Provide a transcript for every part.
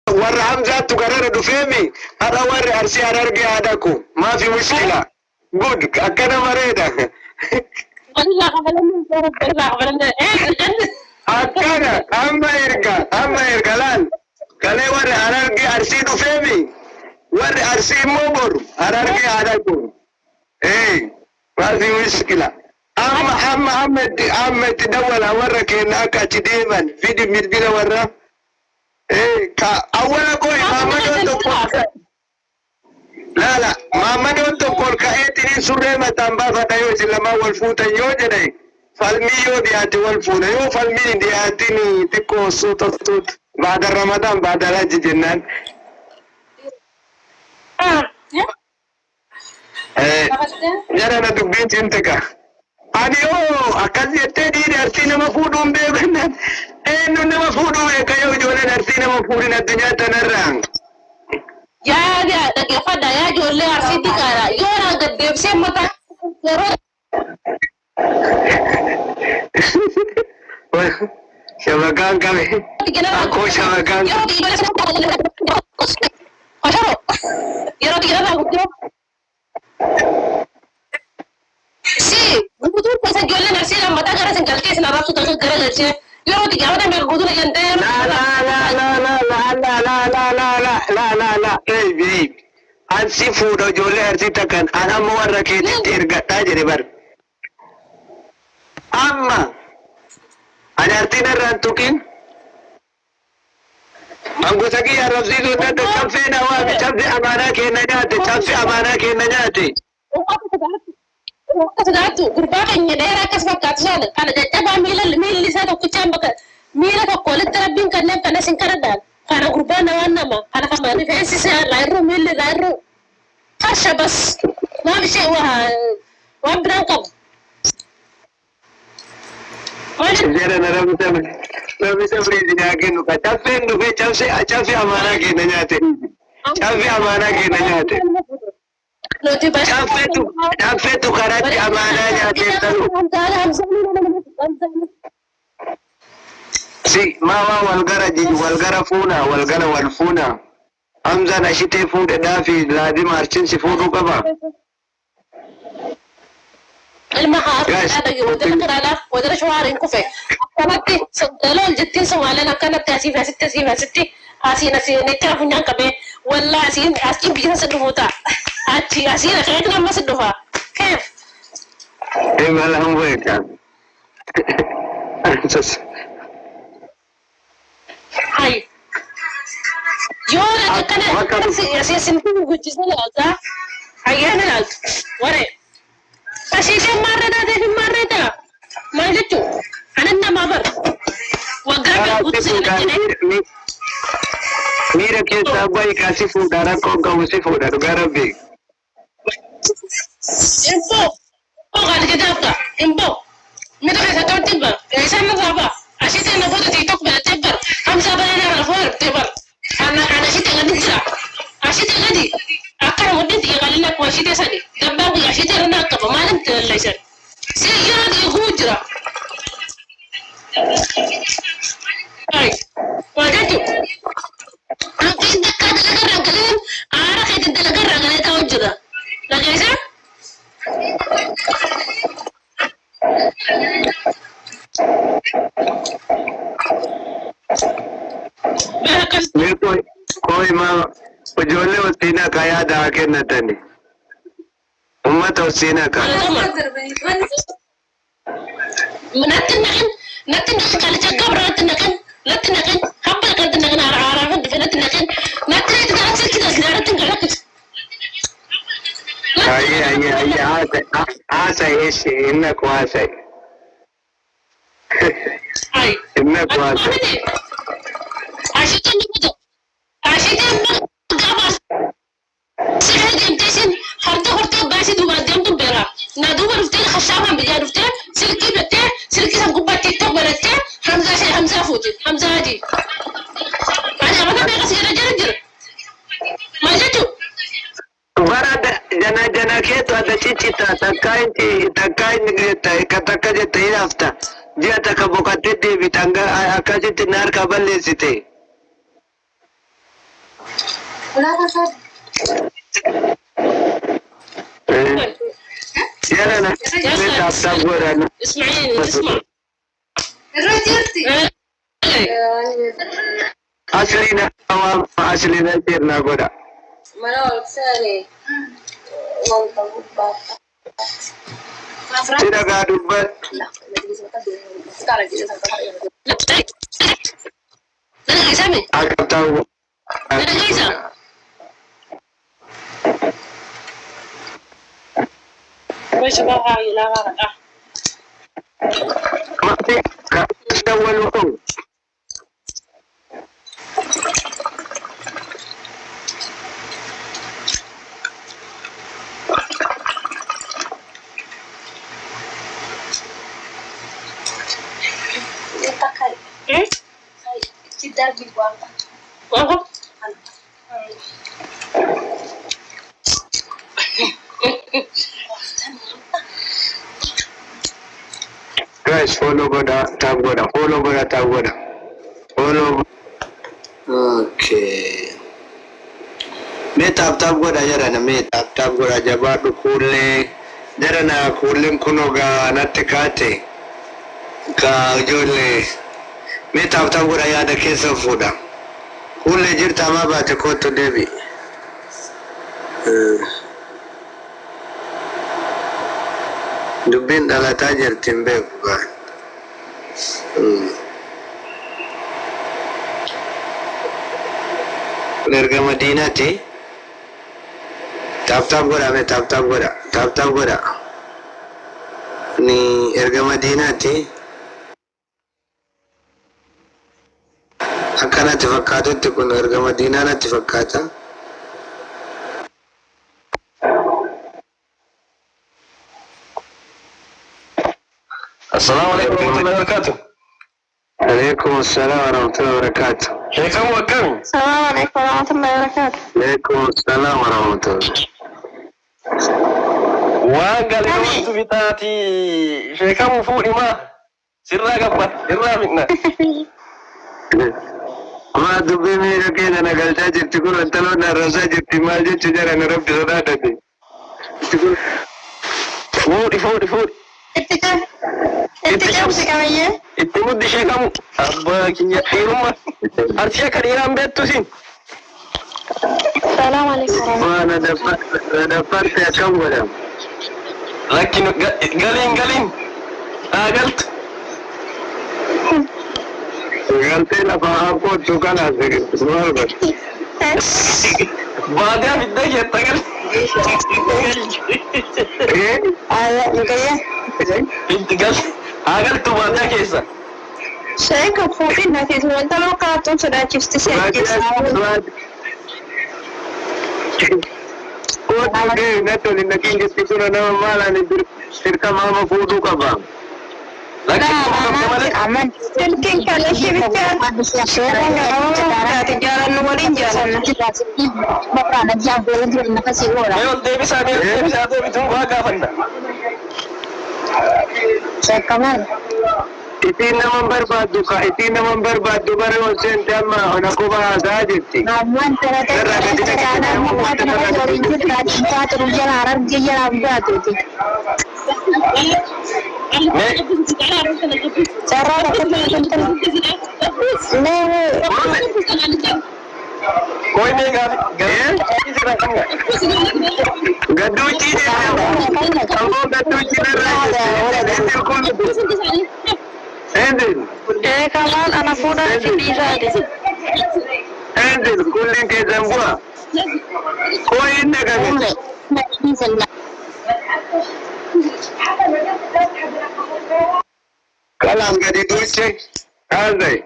ور حمزة تقرر دفيمي هذا ور أرسي أرجع هذاكو ما في مشكلة good أكنا مريضة أكنا أما يرجع لان قال ور أرجع أرسي دفيمي ور أرسي موبر أرجع هذاكو إيه ما في مشكلة أما تدول ورك إنك تديما فيديو مدبنا ورا إيه أولا كوي محمد وتقول لا محمد وتقول كأيتني سورة تنبا فتايو سلما والفوتا يوجدي فالميو دياتي والفوتا يو فالمي دياتيني تكو صوت بعد رمضان بعد الحج جنان يا أنا دبيت انتكا أنيو أكاد يتدي أرسينا مفودون بيبنا إنه نمفودون كيو جونا أرسينا مفودين الدنيا تنران يا دقي فدا يا جولي أرسيتي كارا يورا قد بيبسي متا شبكان كمي أكو شبكان يورا تيجي si butuh pas jualan nasi lah mata gara sengkal kes nara sudah gara nasi yo di gara ada berbutuh lagi ente la baby ansi fudo jole arsi takan ana muwarra ke tirga tajri bar amma ana artina rantukin anggu sagi ya rabzi sudah tafsi nawa bi tafsi amana ke najati tafsi amana ke najati Satu gurbanya daerah kesepakatan sana. Karena jaba mil sana kucing baka mil apa kulit terabing karena singkaradan. Karena gurbanya wana nama. Karena kemana versi saya lairu mil lairu. Kasih bas. Nah bisa wah berangkat. Jadi nara bisa beri lagi nuka. Cafe amana kita nyate. Cafe amana kita nyate. Cafe tu karate amananya tentalu. Si mawa walgara jiju walgara funa walgara walfuna. Hamza na shite fude dafi lazima archin si fudu kaba. المحاضر هذا يودنا كرالا ودنا شوارين كوفي كانت سدلوا الجتين سوالنا كانت تاسيفة ستة أسينا نتعرف نيان كبه ولا أسين بيجنا سدوفوتا أسين أخيرا ما سدوفا كيف؟ إيه مالهم وين هاي يولا كان ياسين سنتين وجزنا لازا هاي أنا لاز وري Kasih marah dah, marah dah. Mana tu? Anak nama ber. Wagar berbuat ni. Mira que sabai kasih fudara kau kau mesti fudara garabi. Info. Oh kalau kita apa? Info. Mira kita tahu tiba. Saya nak apa? Asyik nak buat TikTok tiba. Kami sabar ni nak buat tiba. Anak asyik tengah dikira. Asyik tengah di. Akar mungkin tiga kali nak kuasi dia sani. Dabang asyik tengah nak apa? Mana terlepas. Saya dia hujra. Hai. Wajar tu. Aku ini kadang-kadang ragalan. Arah kadang-kadang ragalan tahu juga. Lagi sah? कोई माँ उज्ज्वले उसीना का याद आके न तनी उम्मत उसीना का नतन kalau cakap natan apa kan natan arah natan itu dah hasil kita sekarang tinggal lagi asa isi inna kuasa inna kuasa asyik gabas saya gentesin harta basi dua jam tu berak na dua ruftel khashama bijar ruftel silki sam kubba tiktok beratte hamza fuji hamza haji ana mana bega sigara jarjar maja tu barada jana ke to ada cicita takai nigreta kataka je tayafta dia takabokate de bitanga akati tinar kaballe site يلا أنا تاب ولا اسمعيني اسمع أصلنا تيرنا قدا tidak gaduh bet agak tahu mati kita waluh tidak dibuang. Guys, follow goda, tab goda, follow goda, tab goda, follow. Okay. Me tab goda jara na me tab goda jabadu kule jara na kule kunoga na tekate ka jole. Me tab goda ya da kesa fuda. Kule jirta ma ba ta koto debi. Dubin dalata jirtin be ba. Nerga Madinah ti. Tab goda me tab goda. Ni erga Madinah ti. Akana tafakkaatu kun erga Madinah na tafakkata. Assalamualaikum warahmatullahi wabarakatuh. Waalaikumsalam warahmatullahi wabarakatuh. Sheikhan wakam. Assalamualaikum warahmatullahi wabarakatuh. Waalaikumsalam warahmatullahi. Waan galii wantu bitaati sheekhamu fuudhi maa sirraa gabba irraa midna. Maa dubbii miira keenya nagalchaa jirti kun intaloon arrasaa jirti maal jechu jara na rabbi sodaadhate. Fuudhi. Itti qabsi qabayyee. Itti muddi sheekhamu abbaa kiyya dhiirumma arsi akka dhiiraan beektu sin. Assalamualaikum. Maa na daffarte akkam godhama. Lakkin galiin galtu. Galtee lafa haakootu kanaas maal godha. Baadiyyaa fidda keetta gal. Itti gal haa galtu baadiyyaa keessa. Sheeka fuudhin natiis wanta lookaatuun sodaachifti Kootu gahee na toli na kingatti suna nama maalaan dirqama ama fuudhuu qaba. Silkiin kalashii bitaa sheeka jaalannu waliin jaalanna. Mee ol deebisaa deebituun waa gaafanna. Itiin naman barbaaddu bara ol seente amma ona quba haasaa jirti. Koi mee gaafi Gadduuchii ammoo gadduuchii narraa jirti. Enzil. Kamaan ana fuudhaa fi dhiisaati. Enzil kullin keessan bu'a. Koo hin dhagame. Kalaan gadi duuche. Haasa'e.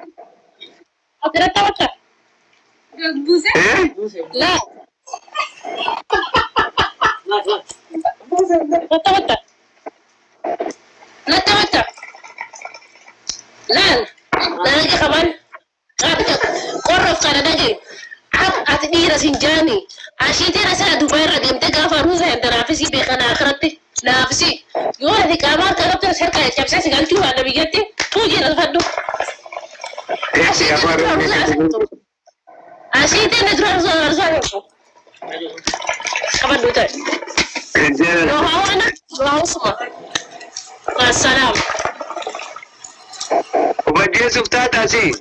لا تمتع لا نجي كمان قرب كان نجي أتدير سنجاني أشيتي رسالة دبي رديم تجافر روزة عند نافسي بخنا آخرتي نافسي يوم هذه كمان كلام ترى شركة جاب ساسي قال شو هذا بيجتي توجي نفدو أشيتي ندرس زوجته أبدو تاي لو هوانا لو اسمه مع السلامة وبجي سفتات أسي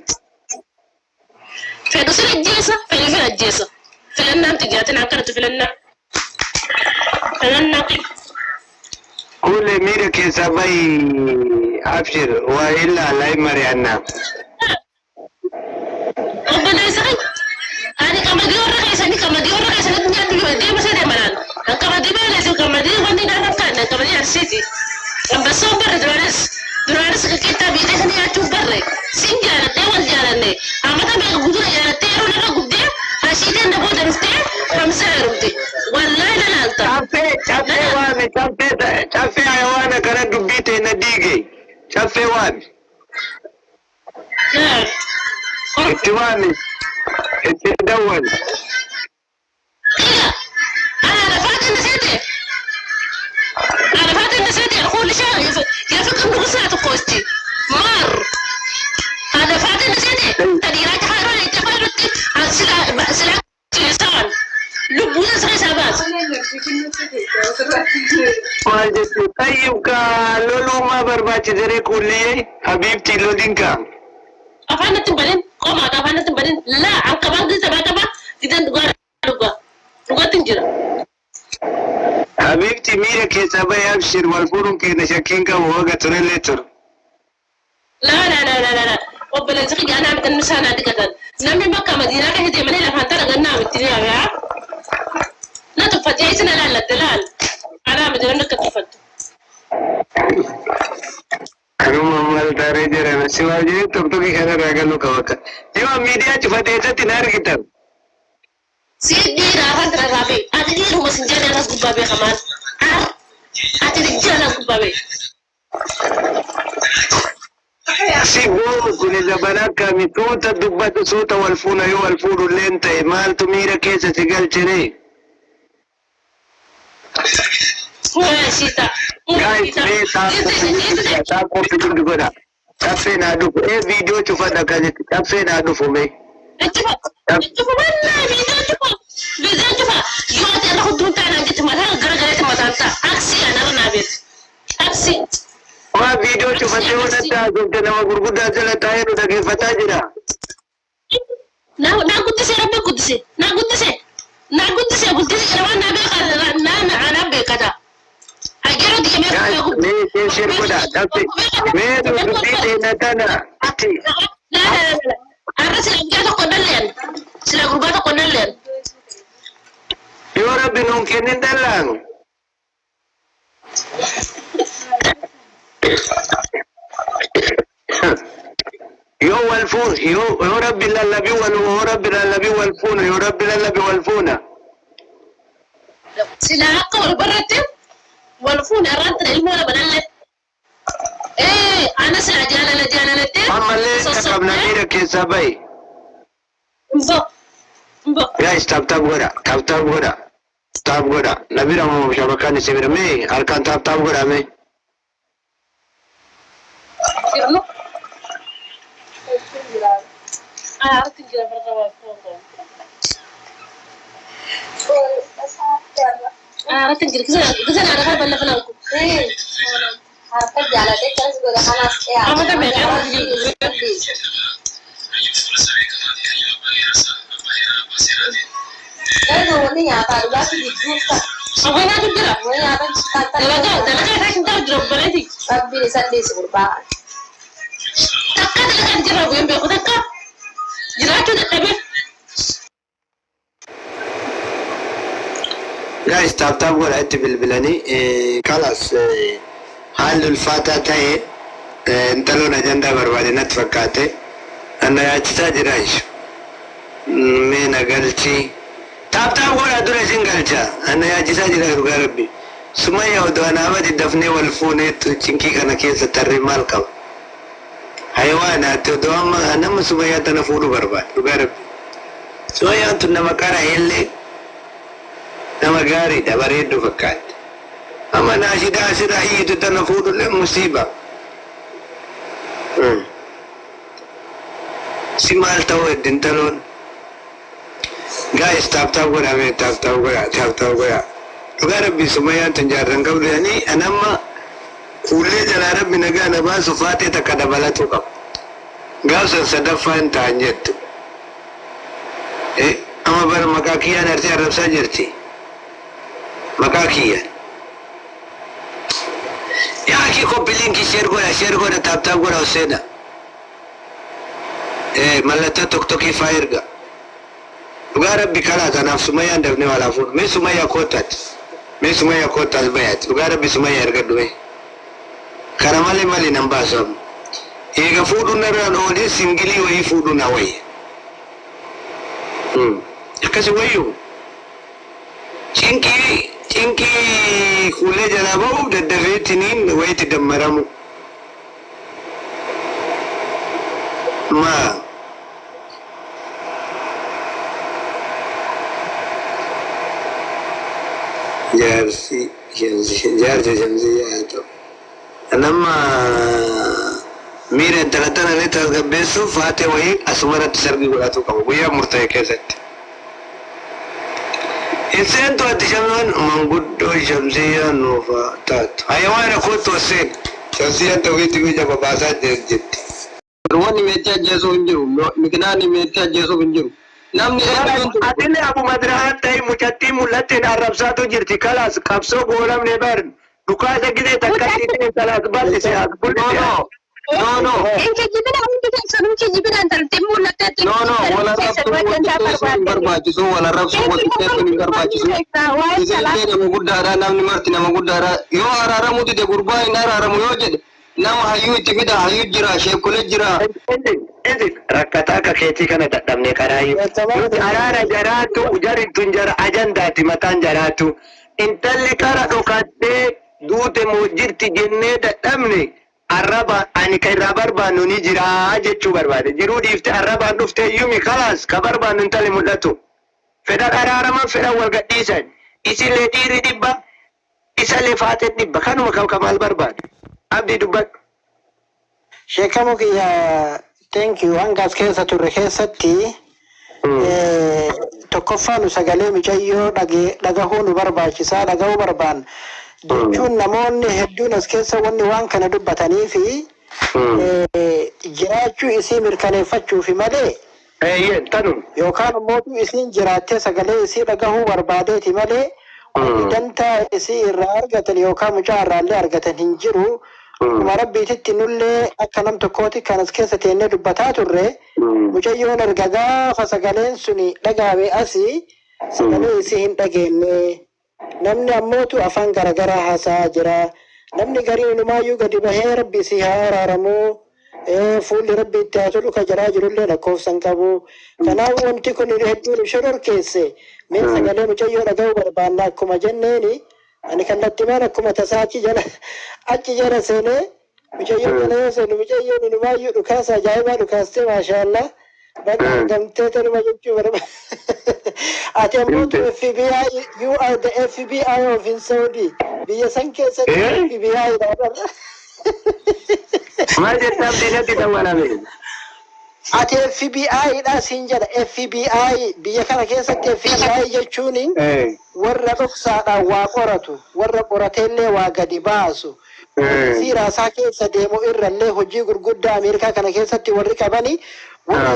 في دوسر الجيسة في الجيسة في النام تجاتنا كرت في النام كل ميرك سباي أبشر وإلا لا يمرينا ربنا يسعدك أنا كما دي ورا كيسني كما دي ورا كيسني الدنيا دي دي بس دي ملان كما دي بلس كما دي غني نعرف كان كما دي أرسيتي بس هو برد درس كتاب يدهني أشوف برد سنجارة تقول جارني أما تبي قدوة جارة تيرو لنا قدية هشيتي نبود درستي خمسة رمتي والله لا أنت شافي حيوانا كان دبيتي نديجي شافي وان نعم اتواني اتدول أنا فاتن نسيتي كل شيء يفكر بغسالة قوستي مر أنا فاتن نسيتي تديرات حيران يتخيرتي عن سلعة لسان لبونا سغي سابات واجدتي طيب لولو ما برباتي ذري كلي حبيبتي لودينكا أفانا تنبالين قوما أفانا تنبالين لا عن كبار دي سبا كبا إذن تقوى تنجر حبيبتي ميرا كيسابا يبشر والفورم كي نشكينكا ووغا تريليتر لا وبلا زقي أنا عم تنسانا دي كتن نامي بكا مدينة كهدي مني لفانتنا غنا بالتنيا يا لا تفتي سنة لا الدلال أنا مدينة كتفت أنا مال تاريجر أنا سواجي تبتوكي خير راجلو كوكا يو ميديا تفتي تنار كتاب سيدي راحت رابي أتدي هو مسنجر أنا سبابي كمان أتدي جانا سبابي سيبو كل زبانك ميتوتا دبات صوتا والفونا يو الفورو لينتا مال تميرا كيسا سيقال تشري هو شيتا guys me ta ko fitin dugoda ta fe na dufu video tu fada kaje ta fe na dufu me شوفوا والله بيزان شوفها يوم أنا خدوم تانا جت مرة غرقت متانتا أكسي أنا رنا بيت أكسي ما video tu fada ولا تا زوجت نما غرغدا جلا تايرو دغه فتا جرا na gudise rabbe gudise na gudise rawana be kana na ana be kada agero di me se shir goda ta fe me do dite na tana la arra sila gurgata ko nalen yo rabbi non kenin dalang يو والفون يو ربي للبي وربي للبي والفون يو ربي للبي والفون سلا حق والبرتم والفون أرانت المولا بنالت إيه أنا سلا جالة أما ليه تقبل نميرة كيسابي مبا guys tap goda nabira mo shabakani sibira me arkan tap goda me Kirno أعرف تجرب برضه أعرف تجرب كذا أنا أعرف ولا فلانكم Harta jalan deh terus gue udah panas ya. kamu kan beda ini nyata udah sih dijuta. aku ini aku jelas Gue nyata kata. dalam saya cinta drop berarti Tapi di surba. takkan dalam jelas yang aku takkan jelas tu tak ada guys tap goda ات بالبلاني خلاص حال الفاتات هي انتلون اجندا بربادي نتفكاته انا ياتي رايش من قلتي تاب goda دور سنغلجا انا ياتي رايش ربي سمية ودوانا بدي دفني والفونيت تشنكي كان كيس تري مالكم حيوانات دوام انا مسمية تنفور برباد ربي سمية انت نمكارا يلي nama gari da baredo fakat ama nashida asirahi tanafudu le musiba simal tawed dintalon guys tap gora me tap gora uga rabbi sumayya tanjaran qabdu yani anamma kulle jala rabbi naga na ba su fate ta kada balatu qab gausan sadafan tanjet amma bar makakiya narti arab sajirti makakiya ya ki ko bilinki share gora tap gora usena malata toktoki fairga uga rabbi kala tanaf sumayya ndafne wala fu me sumayya kotat bayat uga rabbi sumayya ergadume karamale mali nambasam ega fudu naran ode singili wai fudu na wai akasi wayo cinki kule jalabu daddafe tinin wai tidammaramu ma jarsi jamsiya to anamma mira talatana ne tasgabbesu fate wai asmarat sargi gulatu kabu buya murtaye kesat insan to atishaman manguddo jamsiya nufa tat hayawana koto sen jamsiya to witi bija babasa jetti wani meti ajeso unjiru miknani meti ajeso unjiru namni adine abu madrahan tay mujatti mulatin arabsatu jirti kalas kapso golam ne bar dukaza gide takati ne salat bal se akbul no Inke jibina unke sanum ke jibina tarte mulatin no wala rabsu barbachiso wala rabsu wati barbachiso izinde na gudara namni marti na gudara yo arara muti de gurba ina arara mu yo jede nama hayu itimida hayu jira shekule jira rakkata ka keti kana daddamne karayu arara jaratu jaritun jar ajandati matan jaratu intalli kara dokadde duute mojirti jenne daddamne arraba ani kai rabar banu ni jira jechu barbade jiru difte arraba dufte yumi khalas kabar banu intalli mudatu feda karara man feda wal gadisan isile diri dibba isale fatet dibba kanu kamal barbade abdi dubbat Shekamu kiya thank you angas keessa turre keessatti tokkoffaan sagalee mucayyoo dhagahuu nu barbaachisaa dhagahuu barbaan jechuun namoonni hedduun as keessa wanni waan kana dubbatanii fi jiraachuu isii mirkaneeffachuufi malee yookaan immoo isiin jiraattee sagalee isii dhagahuu barbaadeeti malee dantaa isii irraa argatan yookaan mucaa irraallee argatan hin jiru. Marabbiititti nullee akka nam tokkooti kan as keessa teennee dubbataa turre mucayyoon erga gaafa sagaleen suni dhagaame asii sagalee isii hin dhageenye namni ammootu afaan garagaraa haasaa jira namni garii inumaayyuu gadi bahee rabbi isii haa araaramuu fuulli rabbi itti haa tolu ka jiraa jirullee lakkoofsan qabu kanaaf wanti kun hedduun shororkeesse mee sagalee mucayyoo dhaga'uu barbaanna akkuma jenneeni ani kallattii maan akkuma tasaachi jala achi jala seenee mucayyoo jala yoo seenu mucayyoon inumaayyuu dhukaasa ajaa'ibaa dhukaastee maashaallah bakka argamtee tanuma jechuu barbaada ati ammootu FBI you are the FBI of in Saudi biyya san keessatti FBI dha ما جت أبدي نتي توانا مين ati FBI dha siin jedha FBI biyya kana keessatti FBI jechuun warra dhoksaadhaan waa qoratu warra qorateellee waa gadi baasu siiraasaa keessa deemu irrallee hojii gurguddaa Ameerikaa kana keessatti warri qabani warra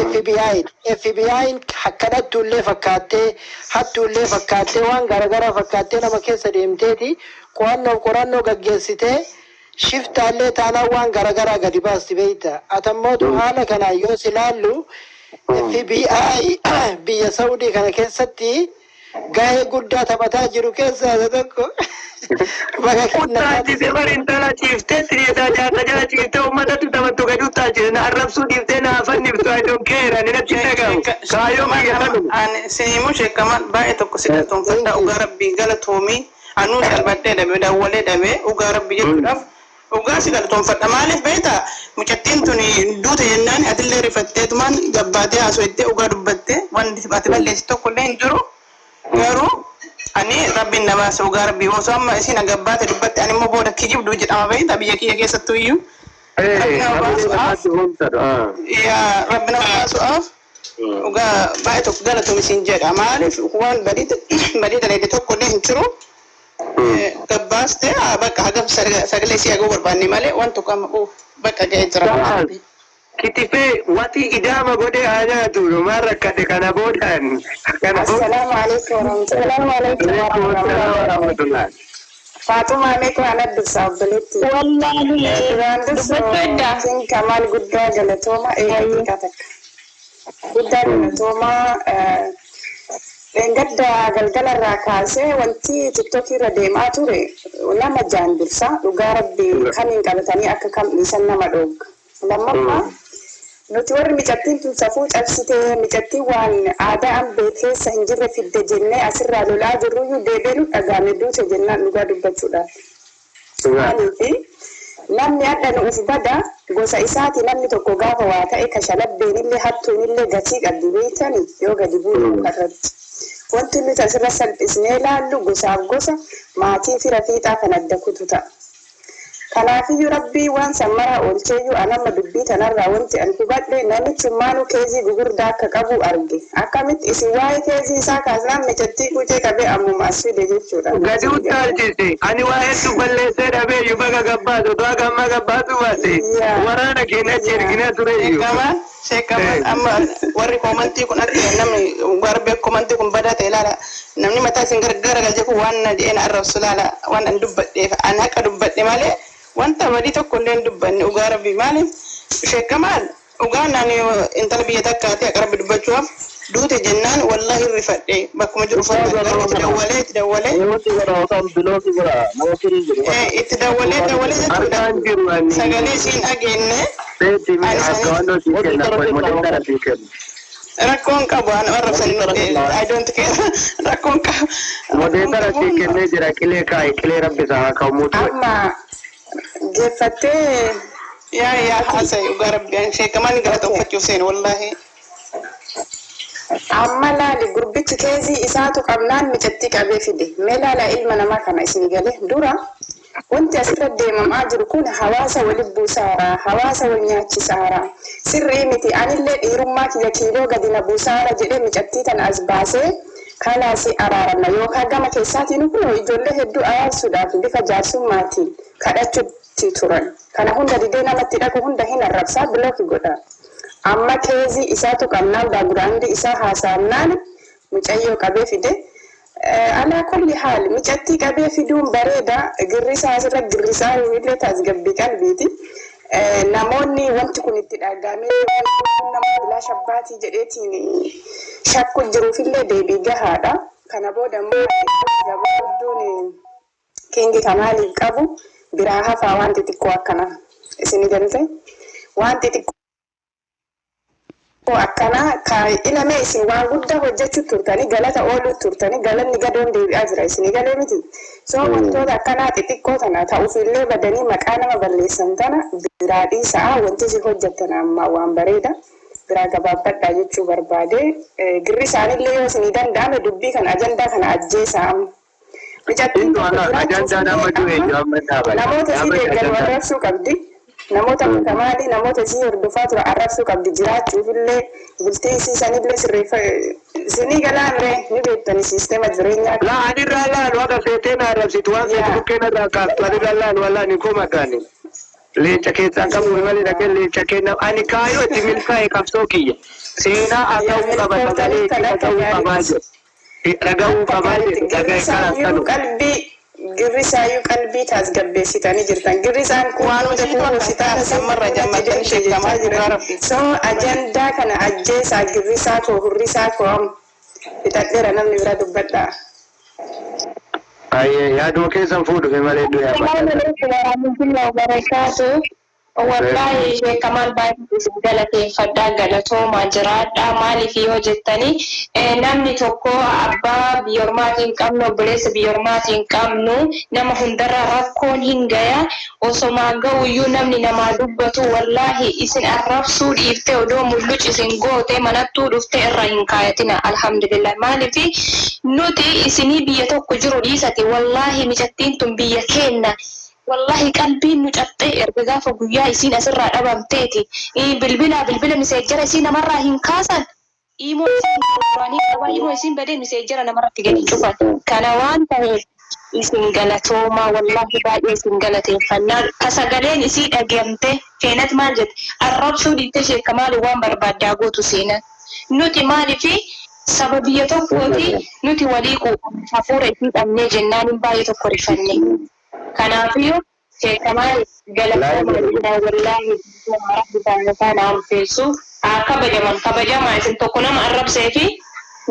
FBI akkanattuullee fakkaattee hattuullee fakkaattee waan garagaraa fakkaattee nama keessa deemteeti qorannoo gaggeessitee shiftaallee taanaa waan garagaraa gadi baasti beeyta atammootu haala kana yoo silaallu FBI biyya Saudi kana keessatti gahee guddaa taphataa jiru keessaa isa tokko Utaati sebarin tala cifte sirietaa jaata jala cifte ummatatu taphatu gadi utaachise arrabsuu dhiftee naafan dhiftu I don't care ani natti dhagahu kaayoo biyya kanu ani sinimu shekaman baay'ee tokko sidhatuun fadda ugaa rabbii galatoomii anuu salbadhee dhabe dawwalee dhabe ugaa rabbii jechuudhaaf ugaa si galatoon fadha maaliif beektaa mucattiin tuni duute jennaan atillee rifatteetumaan gabbaatee haasofettee ugaa dubbattee wanti ati balleessi tokkollee hin jiru garuu ani rabbiin nabaasa ugaa rabbii osoo amma isin agabbaate dubbatte ani immoo booda kijibduu jedhama beektaa biyya kiyya keessattuu iyyuu rabbina baasu'aaf Uga baay'ee tokko galatoom isin jedha maaliif waan badii dalaydee tokko illee hin jiru. Gabbaaste bakka hagam sagalee si haguu barbaanne malee waan tokko amma bakka ga'ee jira. Kitife wati idama gode hanya tu rumah rakat kana bodan. Assalamualaikum warahmatullahi. Fatuma me ko anak dusa beliti. Wallahi betul. Sing kamal gudda galatoma kata. Gudda galatoma engadda galgala rakase wanti tiktoki radema ture lama jandursa dhugaa rabbi kanin qabatanii akka kam isan nama dhoog. Lammaffaa nuti warri micattiin tun safuu cabsitee micattii waan aadaa ambee keessa hin jirre fidde jennee asirraa lolaa jirruyyuu deebee nu dhagaame duute jennaan dhugaa dubbachuudhaaf. Maaliifi namni adda nuuf bada gosa isaati namni tokko gaafa waa ta'e ka shalabbeen illee hattuun illee gatii qabdi beektanii yoo gadi bu'u irratti. Wanti nuti asirra salphisnee laallu gosaaf gosa maatii fi rafiixaa kan adda kutu ta'a. Kanaafiyyuu rabbii waan sammaraa oolcheeyyuu anamma dubbii tanarraa wanti an hubadhe namichi maanu keezii gugurdaa akka qabu arge. Akkamitti isin waa'ee keezii isaa kaasnaan micattii qucee qabee ammuma as fide jechuudha. Gadi utaalchise ani waa hedduu balleessee dhabee iyyuu baga gabbaatu otoo gamma gabbaatu baate waraana keenya ergina ture iyyuu. Sheekaman amma warri koomantii kun akka namni warri koomantii kun badaa ta'e ilaala namni mataa isin gargaara galchee kun waan na jedheen arrabsu ilaala waan an dubbadheef an haqa dubbadhe malee wanta badii tokko illee hin dubbanne dhugaa rabbi maaliif sheekamaan dhugaa naani intala biyya takkaati haqa rabbi dubbachuuf duute jennaan wallahi rifadhe bakkuma jiru itti dawwalee jechuudha sagalee isiin dhageenne rakkoon qabu an arrabsanii I don't care rakkoon qabu Modera si kenne jira kile rabbi sa ka mutu. Amma geeffattee yaa haasa'e dhugaa rabbi sheekamaan galatoonfachuuf seene wallahi. amma laali gurbichi keezii isaatu qabnaan micattii qabee fide mee laala ilma namaa kana isin gale dura wanti asirra deemamaa jiru kun hawaasa walitti buusaara hawaasa wal nyaachisaara sirrii miti anillee dhiirummaa kiyya kiiloo gadi na buusaara jedhee micattii tana as baasee kalaasi araaranna yookaan gama keessaatiin kun ijoollee hedduu araarsuudhaaf bifa jaarsummaatiin kadhachuutti turan kana hunda didee namatti dhaqu hunda hin arrabsaa bilooki godha. Amma keezii isaatu qabnaan baaguraandi isaa haasa'amnaan mucayyoo qabee fide alaa kulli haal micattii qabee fiduun bareeda girrisaa asirra girrisaa illee tasgabbii qalbiiti namoonni wanti kun itti dhagaamee nama bilaa shabbaatii jedheetiin shakku jiruufillee deebii gahaadha kana booda immoo gabaadduun kingi kanaaliif qabu biraa hafaa wanti xiqqoo akkana isin galte wanti xiqqoo akkana ka ilame isin waan guddaa hojjechuu turtanii galata ooluu turtanii galanni gadoon deebi'aa jira isin galee miti soo wantoota akkanaa xixiqqoo tana ta'uufillee badanii maqaa nama balleessan tana biraa dhiisaa wanti isin hojjettan amma waan bareeda biraa gabaabbadhaa jechuu barbaade girri isaanillee yoo isin danda'ame dubbii kana ajandaa kana ajjeesaa amma. Namoota si deeggaru arrabsuu qabdi. Namoota kamaali namoota si hordofaa tura arrabsuu qabdi jiraachuufillee bultii isiisanillee sirreeffa isinii galaanree ni beektani siisteema jireenyaa. La anirraa laalu akka seeteen arrabsitu waan feesbuukkeen irraa kaaftu anirraa laalu wallaan hin komataani. Leenca keessaa qabu malee dhaqee leenca kenna ani kaayoo itti milkaa'e qabsoo kiyya. Seenaa haa ta'uu qaba sagalee itti ta'uu qabaa jiru. Dhaga'uu qabaa jiru dhaga'e karaa qalbii. Girrisaayyuu qalbii tasgabbeessitanii jirtan. Girrisaan kun waan hojjetuusitaa sammarra jammatanii sheekamaa jiran. Soo ajandaa kana ajjeesaa girrisaa koo hurrisaa koo bitadheera namni bira dubbadhaa. Yaaduma keessan fuudhufe malee du'aa wallahi sheekamaan baay'ee galateeffadhaa galatoomaa jiraadhaa maaliif yoo jettanii namni tokko abbaa biyyoormaatiin qabnu obboleessa biyyoormaatiin qabnu nama hundarra rakkoon hin gaya osomaa ga'uyyuu namni namaa dubbatu wallahi isin arrabsuu dhiiftee odoo mulluc isin goote manattuu dhuftee irra hin kaayatina alhamdulillah maaliif nuti isinii biyya tokko jiru dhiisati wallahi micattiin tun biyya keenna. Wallahi qalbiin nu cabxee erga gaafa guyyaa isiin asirraa dhabamteeti bilbila miseejjara isii namarraa hin kaasan imo isin qurani qaba imo isin bade misejera namarratti gadi cufan kana waan ta'e isin galatoma wallahi baay'ee isin galateeffannaa kasagaleen isii dhageemte keenat maal jette arrabsuu dhiitte sheekamaali waan barbaaddaa gootu seenan nuti maalifi sababiyya tokkooti nuti walii hafuura isii dhabnee jennaan baay'ee tokko rifanne kanaafiyyuu sheekamaali galatoma wallahi rabbi feesu kabajamaa isin tokko nama arrabsee fi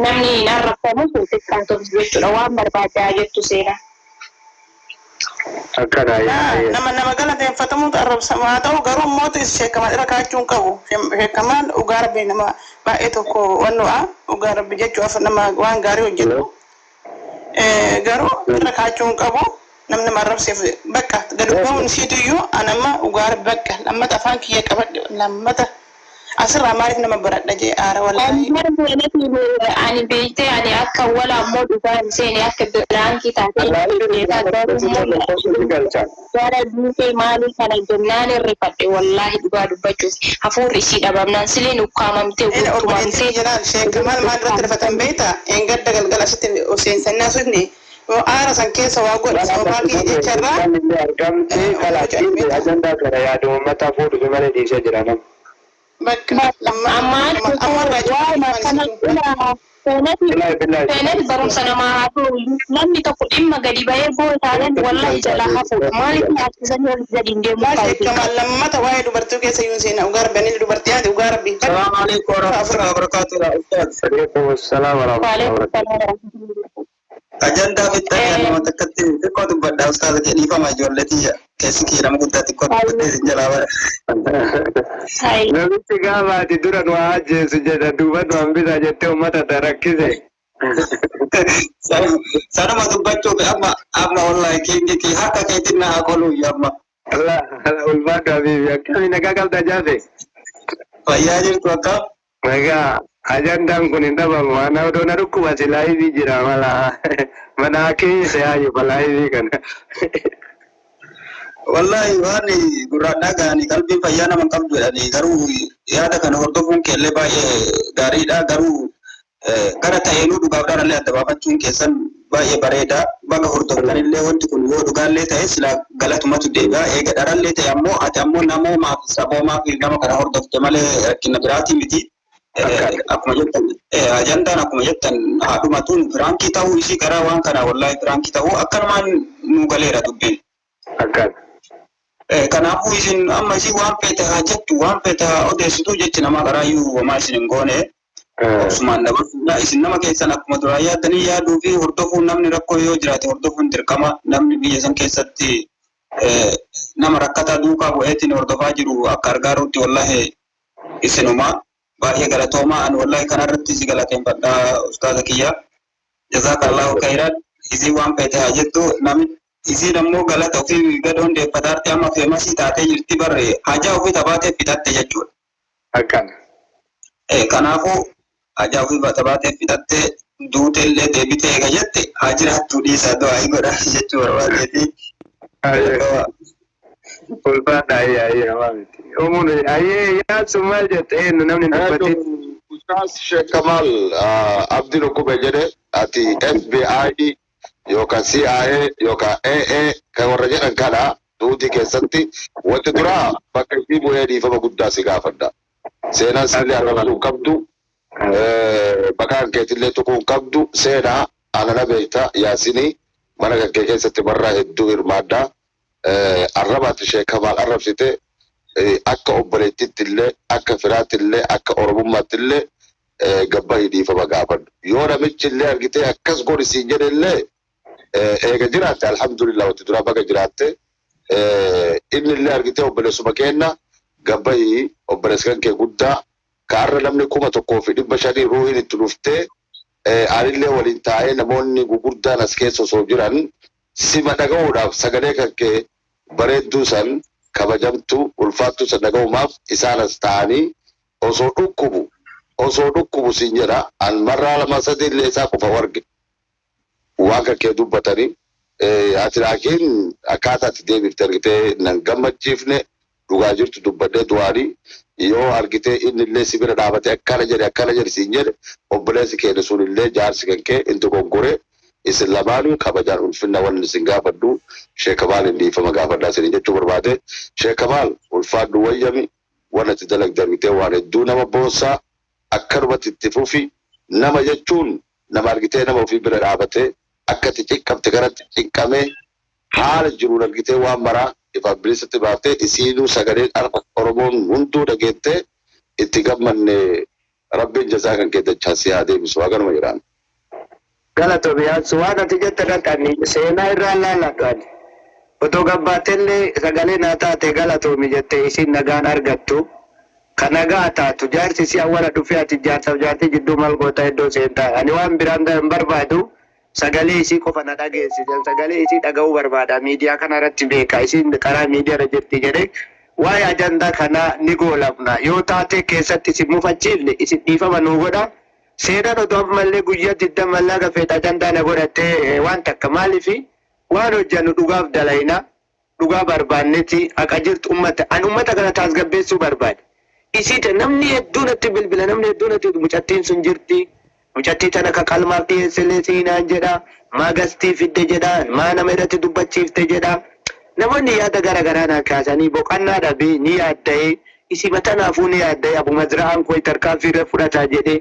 namni hin arrabsamu sun xiqqaatuuf jechuudha waan barbaadaa jettu seenaa. nama galateeffatamuutu arrabsama haa ta'u garuu mootu sheekamaan irra kaachuun qabu sheekamaan dhugaa rabbii nama baay'ee tokko wannu'a dhugaa rabbii jechuuf nama waan gaarii hojjetu garuu irra kaachuun qabu namni nama arrabseef bakka gadi bu'uun isiituyyuu anamma dhugaa rabbii bakka lammata afaan kiyya qabadhe lammata asirraa maaliif nama baradha jee aara wallahi ani beekte ani akka wala ammoo dhugaan seeni akka biraankii taatee gara duutee maalii kana jennaan irrifadhe wallahi dhugaa dubbachuuf hafuurri isii dhabamnaan sileen ukkaamamtee guutumamtee sheekamaan maal irratti rifatan beekta engadda galgala asitti seensannaa sufne aara san keessa waa godha sababaa kiyya jecharraa argamtee kalaqii ajandaa kana yaada uummataa fuudhutu malee dhiisee jira nama. ammaan seenati barumsa namaa haa ta'u namni tokko dhimma gadi bahee bootaaleen wallahi jalaa hafuudha maaliif nyaachisanii ol gadiin deemuu sheekamaan lammata waa'ee dubartii keessa yuun seena ugaa rabbi anil dubartii haati ugaa rabbi Assalamu alaikum warahmatullahi wabarakatuh. Waalaikumsalam warahmatullahi wabarakatuh. Ajandaa fitanii nama takkatti xiqqoo dubbadha ustaaza jedhiifama ijoolletii keessi kee nama guddaa xiqqoo dubbadhee jalaa Namichi gaafa ati dura nu ajjeesu jedha duuba nu hambisa jettee uummata rakkise. Sanuma dubbachuuf amma wallahi kee harka keetiin na haa koluu amma. Ulfaatu habiibi akkami nagaa qabda jaafe. Fayyaa jirtu akka. Nagaa ajandaan kun hin dhabamu ana odoo na dhukkuba si laayivii jira mala mana keessa yaayu laayivii kana. Wallahi waan gurraadhaa ga'anii qalbii fayyaa nama qabdu jedhanii garuu yaada kana hordofuun keellee baay'ee gaariidha garuu gara ta'eenuu dhugaafdhaan illee adda baafachuun keessan baay'ee bareeda baga hordoftan illee wanti kun yoo dhugaallee ta'e sila galatumatu deebi'a eega dharallee ta'e ammoo ati ammoo namoomaaf saboomaaf nama kana hordofte malee rakkina biraatii miti. Akkuma jettan ajandaan akkuma jettan haadhumatuun firaankii ta'uu isii karaa waan kana wallahi firaankii ta'uu akkanumaan nu galeera dubbiin. Kanaafuu isin amma isin waan feete haa jettu waan feete haa odeessitu jechi nama karaayyuu homaa isin hin goone obsumaan dabarsuudha isin nama keessan akkuma duraa yaaddanii yaaduu fi hordofuun namni rakkoo yoo jiraate hordofuun dirqama namni biyya san keessatti nama rakkataa duukaa bu'eetiin hordofaa jiru akka argaaruutti wallahi isinumaa baay'ee galatoomaa an wallahi kanarratti si galateeffadhaa ustaaza kiyya jazaakallahu khairan isin waan feete haa jettu namni isin ammoo galata ofii gadoon deeffataatti amma feemasii taatee jirti barre hajaa ofii tabaatee fitatte jechuudha. Akkana. Kanaafuu hajaa ofii tabaatee fitatte duute illee deebitee eega jette haa jiraattuu dhiisaa du'aa godha jechuu barbaadeeti. Ulfaata ayyee namaa miti. Umuun ayyee yaadsu maal jette namni dubbatin. Ustaz Sheikh Kamal Abdul Kube jedhe ati FBI yookaan CIA yookaan AA kan warra jedhan kana duuti keessatti wanti duraa bakka itti bu'ee dhiifama guddaa si gaafadha. Seenaan sillee argamuu qabdu bakka keetillee tuquun qabdu seenaa anana beekta yaasinii mana kee keessatti barraa hedduu hirmaaddaa arrabaatti Sheikh Kamal arrabsite akka obboleettiitti illee akka firaatti illee akka oromummaatti illee gabba dhiifama gaafadhu. Yoo namichi illee argitee akkas godhi siin jedhe illee eega jiraatte alhamdulillah wanti duraa baga jiraatte inni illee argitee obboleessuma keenna gabbayii obboleessa kan kee guddaa kaarra namni 1,500 ruuhin itti dhuftee anillee waliin taa'ee namoonni gurguddaan as keessa osoo jiran sima dhaga'uudhaaf sagalee kan kee bareedduu san kabajamtu ulfaattuu san dhaga'umaaf isaan as ta'anii osoo dhukkubu siin jedha an marraa 2-3 illee isaa qofa warge. Waan kan kee dubbatanii ati laakiin akkaataa itti deebifte argitee nan gammachiifne dhugaa jirtu dubbadhee du'aanii yoo argitee inni illee si bira dhaabate akkana jedhe siin jedhe obboleessi keenya sun illee jaarsi kan kee intu goggore isin lamaanuu kabajaan ulfinna wanni isin gaafadhu Sheekh Kamaal hin dhiifama gaafadhaa isin jechuu barbaade Sheekh Kamaal ulfaadhu wayyami wanna itti dalagdamtee waan hedduu nama boossaa akkanumatti itti fufi nama jechuun nama argitee nama ofii bira dhaabatee akka itti ciqqabte kanatti ciqqamee haala jiruun argitee waan maraa ifa bilisatti baaftee isiinuu sagalee Oromoon hunduu dhageettee itti gammanne rabbiin jazaa kan keettachaa si haa deebisu haganuma jedhaan. Galatoomiyyaas waan ati jette dhaqanii seenaa irraa laalladhaan otoo gabbaatellee sagalee naa taate galatoomi jettee isin nagaan argattu kan nagaa taatu jaarsi si awwala dhufee ati jaarsaaf jaartii jidduu maal goota iddoo seentaa ani waan biraan hin barbaadu sagalee isii qofa na dhageessite sagalee isii dhaga'uu barbaada miidiyaa kana irratti beeka isin karaa miidiyaa irra jirti jedhee waa'ee ajandaa kanaa ni goolabna yoo taate keessatti isin mufachiifne isin dhiifama nuu godha seenaan otoo ammallee guyyaa 20 mallaqa feeta ajandaa na godhattee waan takka maaliifi waan hojjannu dhugaaf dalayna dhugaa barbaannetti akka jirtu ummata kana tasgabbeessuu barbaade isiite namni hedduun itti bilbila namni hedduun itti mucattiin sun jirti mucattii tana ka qalmaaf dhiyeesselee siinaan jedha maa gastii fidde jedha maa nama irratti dubbachiifte jedha namoonni yaada garaagaraa naa kaasanii boqannaa dhabee ni yaadda'ee isima tanaafuu ni yaadda'ee Abuu Mazra'aan koo tarkaanfii irra fudhataa jedhee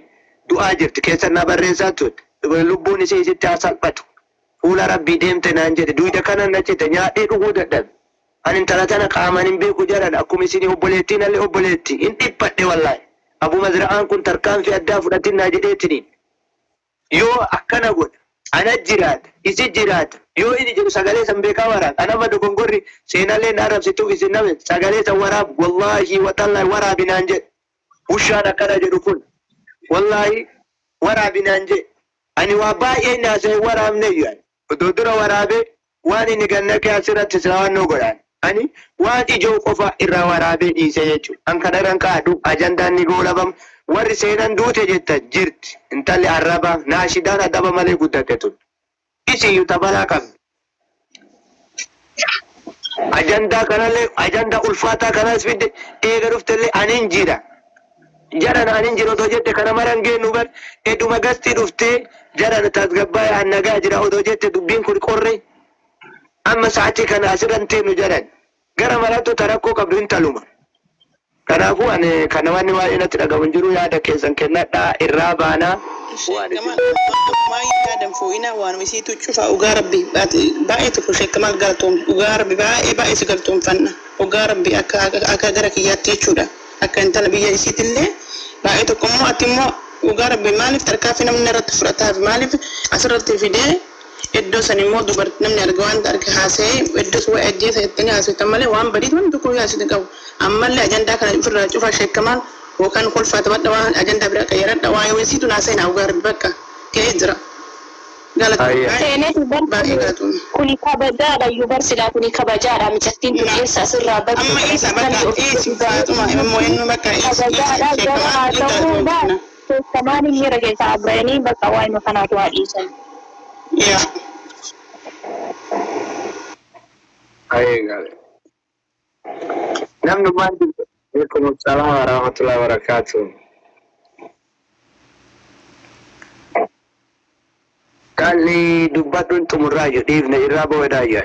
du'aa jirti keessannaa barreessaa turte lubbuun isii isitti haa salphatu fuula rabbii deemte naan jedhe duwida kana nachite nyaadhee dhuguu dadhabe ani intala tana qaamaan hin beeku jedhan akkuma isin obboleettiin allee obboleetti hin dhiphadhe wallaahi Abuu Mazra'aan kun tarkaanfii addaa fudhatinaa jedheetiniin yoo akkana godha ana jiraata isi jiraata yoo inni jedhu sagalee san beekaa waraab anama dogongorri seenaalee na arrabsituuf isin name sagalee san waraab wallaahi watallaahi waraabinaan jedhe bushaan akkana jedhu kun wallaahi waraabinaan jedhe ani waa baay'ee naasee waraabne iyyaan otoo dura waraabee waan inni gannaqee asirratti silaawannoo godhaan ani waan ijoo qofa irraa waraabee dhiise jechuudha an kana irraan kaadhu ajandaan ni goolabam warri seenan duute jetta jirti intalli arraba naashidaan adaba malee guddate tun isiyyuu tabalaa qabdi ajandaa kanallee ajandaa ulfaataa kanas fidde eega dhuftellee anin jira jaran anin jira otoo jette kana maran geennu bar eduma gastii dhuftee jaran tasgabbaa'ee annagaa jira otoo jette dubbiin kun qorre amma sa'atii kana asirran teennu jaran gara malattu tarakkoo qabdu hin taluma kanaafuu ani kana wanni waa'ee natti dhagahu hin jiru yaada keessan kennadhaa irraa baanaa maayii yaadan foo'inaa waanuma isiitu cufaa dhugaa rabbii baay'ee tokko Sheekh Kamaal galatoom dhugaa rabbii baay'ee si galatoomfanna dhugaa rabbii akka gara kiyyaatti jechuudha akka intala biyya isiitillee baay'ee tokko immoo ati immoo dhugaa rabbii maaliif tarkaanfii namni irratti fudhataaf maaliif asirratti fidee iddoo san immoo dubartii namni arga waan arga haasa'ee iddoo sun ajjeesa jettanii haasa'etan malee waan badii waan tokko yaasite qabu ammallee ajandaa kana ofirraa cufaa Sheekh Kamaal وكان كل فاتبات دوان أجندة بركة يرد دوان ويسيتو ناسين أو غير بكة كيجرا قالت سينات برد كوني كبجارة يبرسلا كوني كبجارة مجتين تنسى سرها بكة أما إيسا بكة إيسي فاتما إمو إنو بكة إيسي كبجارة كمان يرجع تعبرني بكة واي مكانات وعيسى يا قال نحن ما عليكم السلام ورحمة الله وبركاته. قال لي دبات انتم الراجل ابن الرابع ودايا